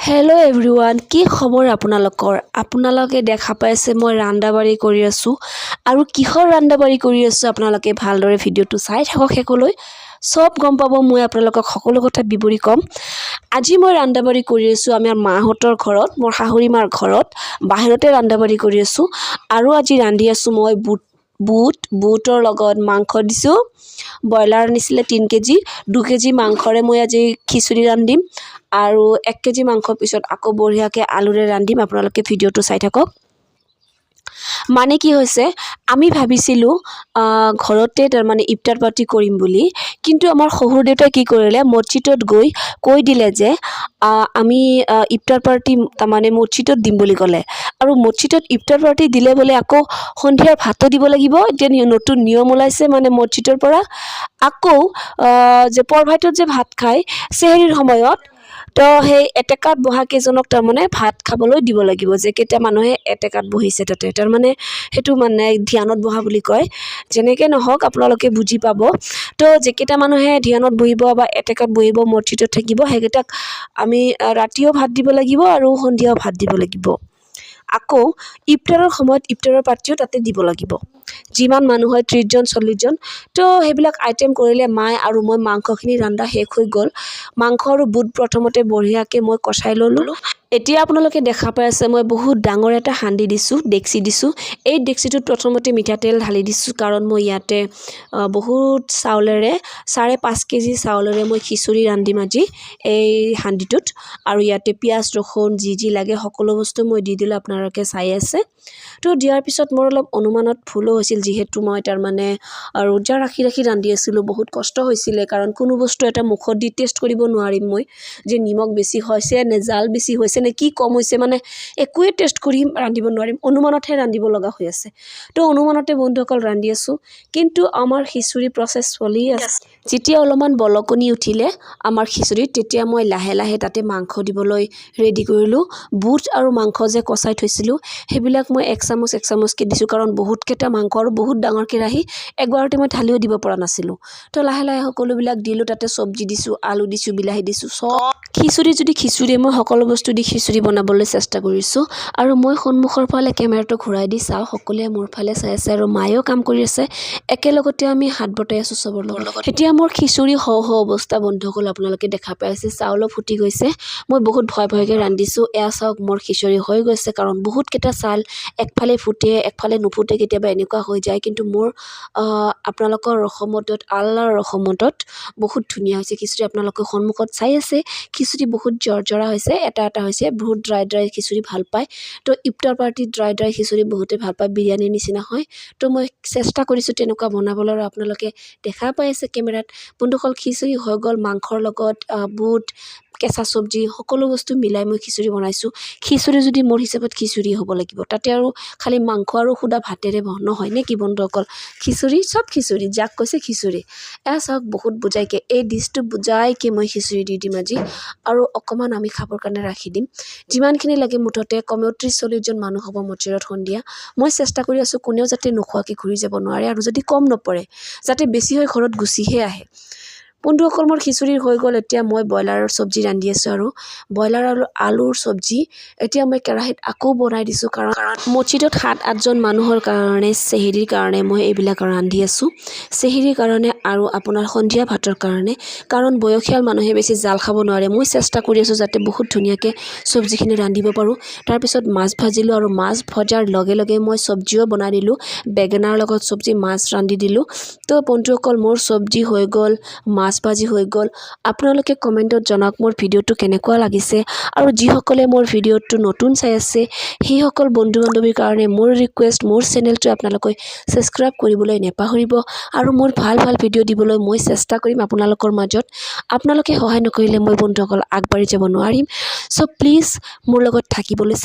Hello' everyone, কি খবৰ আপোনালোকৰ? আপোনালোকে দেখা পাইছে মই ৰান্দাবাৰী কৰি আছোঁ আৰু কিহৰ ৰান্দাবাৰী কৰি আছোঁ আপোনালোকে ভালদৰে ভিডিঅ'টো চাই থাকক শেষলৈ। চব গম পাব, মই আপোনালোকক সকলো কথা বিৱৰি ক'ম। আজি মই ৰান্দাবাৰী কৰি আছোঁ আমাৰ মাহঁতৰ ঘৰত, মোৰ শাহুৰী মাৰ ঘৰত। বাহিৰতে ৰান্দাবাৰী কৰি আছোঁ আৰু আজি ৰান্ধি আছোঁ মই বুটৰ লগত মাংস দিছোঁ। ব্ৰইলাৰ আনিছিলে 3 কেজি, 2 কেজি মাংসৰে মই আজি খিচুৰি ৰান্ধিম আৰু 1 কেজি মাংস পিছত আকৌ বঢ়িয়াকৈ আলুৰে ৰান্ধিম। আপোনালোকে ভিডিঅ'টো চাই থাকক। মানে কি হৈছে, আমি ভাবিছিলোঁ ঘৰতে তাৰমানে ইফতাৰ পাৰ্টি কৰিম বুলি, কিন্তু আমাৰ শহুৰ দেউতাই কি কৰিলে, মছজিদত গৈ কৈ দিলে যে আমি ইফতাৰ পাৰ্টি তাৰমানে মছজিদত দিম বুলি ক'লে। আৰু মছজিদত ইফতাৰ পাৰ্টি দিলে বোলে আকৌ সন্ধিয়াৰ ভাতো দিব লাগিব। এতিয়া নতুন নিয়ম ওলাইছে মানে মছজিদৰ পৰা। আকৌ যে পৰভাইটত যে ভাত খায় চেহেৰীৰ সময়ত, তো সেই এটেকাত বহা কেইজনক তাৰমানে ভাত খাবলৈ দিব লাগিব, যে কেইটা মানুহে এটেকাত বহিছে তাতে, তাৰমানে সেইটো মানে ধ্যানত বহা বুলি কয়। যেনেকৈ নহওক আপোনালোকে বুজি পাব। তো যিকেইটা মানুহে ধ্যানত বহিব বা এটেকাত বহিব মছজিদত থাকিব, সেইকেইটাক আমি ৰাতিও ভাত দিব লাগিব আৰু সন্ধিয়াও ভাত দিব লাগিব। আকৌ ইফতাৰৰ সময়ত ইফতাৰৰ পাৰ্টিও তাতে দিব লাগিব। যিমান মানুহ হয় 30 জন 40 জন। তো সেইবিলাক আইটেম কৰিলে মায়ে আৰু মই মাংসখিনি ৰান্ধা শেষ হৈ গ'ল। মাংস আৰু বুট প্ৰথমতে বঢ়িয়াকৈ মই কষাই ল'লোঁ। এতিয়া আপোনালোকে দেখা পাই আছে মই বহুত ডাঙৰ এটা হাণ্ডি দিছোঁ, ডেক্সি দিছোঁ। এই ডেক্সিটোত প্ৰথমতে মিঠাতেল ঢালি দিছোঁ, কাৰণ মই ইয়াতে বহুত চাউলেৰে 5.5 কেজি চাউলেৰে মই খিচুৰি ৰান্ধিম আজি এই হাণ্ডিটোত। আৰু ইয়াতে পিঁয়াজ ৰচুন যি লাগে সকলো বস্তু মই দি দিলোঁ, আপোনালোকে চাই আছে। তো দিয়াৰ পিছত মোৰ অলপ অনুমানত ভুলো হৈছিল, যিহেতু মই তাৰমানে ৰোজা ৰাখি ৰান্ধি আছিলোঁ। বহুত কষ্ট হৈছিলে, কাৰণ কোনো বস্তু এটা মুখত দি টেষ্ট কৰিব নোৱাৰিম মই, যে নিমখ বেছি হৈছে নে জাল বেছি হৈছে নে কি কম হৈছে, মানে একোৱে টেষ্ট কৰি ৰান্ধিব নোৱাৰিম। অনুমানতহে ৰান্ধিব লগা হৈ আছে। তো অনুমানতে বন্ধুসকল ৰান্ধি আছোঁ, কিন্তু আমাৰ খিচুৰি প্ৰচেছ চলি আছে। যেতিয়া অলপমান বলকনি উঠিলে আমাৰ খিচুৰিত, তেতিয়া মই লাহে লাহে তাতে মাংস দিবলৈ ৰেডি কৰিলোঁ। বুট আৰু মাংস যে কষাই থৈছিলোঁ সেইবিলাক মই 1 চামুচকৈ দিছোঁ, কাৰণ বহুতকেইটা মাংস আৰু বহুত ডাঙৰ কেৰাহী একবাৰতে মই ঢালিও দিব পৰা নাছিলোঁ। তো লাহে লাহে সকলোবিলাক দিলোঁ, তাতে চব্জি দিছোঁ, আলু দিছোঁ, বিলাহী দিছোঁ, চব খিচুৰি মই সকলো বস্তু দি খিচুৰি বনাবলৈ চেষ্টা কৰিছোঁ। আৰু মই সন্মুখৰ ফালে কেমেৰাটো ঘূৰাই দি চাওঁ, সকলোৱে মোৰ ফালে চাই আছে আৰু মায়েও কাম কৰি আছে। একেলগতে আমি হাত বটাই আছোঁ চবৰ লগত। এতিয়া মোৰ খিচুৰি হওঁ অৱস্থা বন্ধুসকল আপোনালোকে দেখা পাই আছে, চাউলো ফুটি গৈছে। মই বহুত ভয়কৈ ৰান্ধিছোঁ। এয়া চাওক মোৰ খিচুৰি হৈ গৈছে, কাৰণ বহুতকেইটা চাউল একফালে ফুটে একফালে নুফুটে, কেতিয়াবা এনেকুৱা হৈ যায়। কিন্তু মোৰ আপোনালোকৰ ৰসমতত, আল্লাহৰ ৰসমতত বহুত ধুনীয়া হৈছে খিচুৰি। আপোনালোকে সন্মুখত চাই আছে, খিচুৰি বহুত জৰ্জৰা হৈছে, এটা হৈছে। বহুত ড্ৰাই খিচুৰি ভাল পায়। তো ইফতাৰ পাৰ্টিত ড্ৰাই খিচুৰি বহুতে ভাল পায়, বিৰিয়ানীৰ নিচিনা হয়। তো মই চেষ্টা কৰিছোঁ তেনেকুৱা বনাবলৈ, আৰু আপোনালোকে দেখা পাই আছে কেমেৰাত। বন্ধুসকল খিচুৰি হৈ গ'ল, মাংসৰ লগত বুট, কেঁচা চব্জি সকলো বস্তু মিলাই মই খিচুৰি বনাইছোঁ। খিচুৰি যদি মোৰ হিচাপত খিচুৰি হ'ব লাগিব, তাতে আৰু খালি মাংস আৰু সুদা ভাতেৰে নহয় নে কি বন্ধুসকল? খিচুৰি চব খিচুৰি, যাক কৈছে খিচুৰি। এয়া চাওক বহুত বুজাইকৈ এই ডিছটো বুজাইকৈ মই খিচুৰি দি দিম আজি, আৰু অকণমান আমি খাবৰ কাৰণে ৰাখি দিম। যিমানখিনি লাগে মুঠতে কমেও 30-40 জন মানুহ হ'ব মছজিদত সন্ধিয়া। মই চেষ্টা কৰি আছোঁ কোনেও যাতে নোখোৱাকৈ ঘূৰি যাব নোৱাৰে, আৰু যদি কম নপৰে যাতে বেছি হৈ ঘৰত গুচিহে আহে। বন্ধুসকল মোৰ খিচুৰি হৈ গ'ল। এতিয়া মই ব্ৰইলাৰৰ চব্জি ৰান্ধি আছোঁ, আৰু ব্ৰইলাৰ আৰু আলুৰ চব্জি এতিয়া মই কেৰাহীত আকৌ বনাই দিছোঁ, কাৰণ মছজিদত 7-8 জন মানুহৰ কাৰণে চেহেৰীৰ কাৰণে মই এইবিলাক ৰান্ধি আছোঁ। চেহেৰীৰ কাৰণে আৰু আপোনাৰ সন্ধিয়া ভাতৰ কাৰণে, কাৰণ বয়সীয়াল মানুহে বেছি জাল খাব নোৱাৰে। মই চেষ্টা কৰি আছোঁ যাতে বহুত ধুনীয়াকৈ চব্জিখিনি ৰান্ধিব পাৰোঁ। তাৰপিছত মাছ ভাজিলোঁ, আৰু মাছ ভজাৰ লগে লগে মই চব্জিও বনাই দিলোঁ। বেঙেনাৰ লগত চব্জি, মাছ ৰান্ধি দিলোঁ। তো বন্ধুসকল মোৰ চব্জি হৈ গ'ল, মাছ ভাজি হৈ গ'ল। আপোনালোকে কমেণ্টত জনাওক মোৰ ভিডিঅ'টো কেনেকুৱা লাগিছে, আৰু যিসকলে মোৰ ভিডিঅ'টো নতুন চাই আছে সেইসকল বন্ধু বান্ধৱীৰ কাৰণে মোৰ ৰিকুৱেষ্ট, মোৰ চেনেলটো আপোনালোকে ছাবস্ক্ৰাইব কৰিবলৈ নাপাহৰিব। আৰু মোৰ ভাল ভিডিঅ' দিবলৈ মই চেষ্টা কৰিম আপোনালোকৰ মাজত। আপোনালোকে সহায় নকৰিলে মই বন্ধুসকল আগবাঢ়ি যাব নোৱাৰিম। চ' প্লিজ মোৰ লগত থাকিবলৈ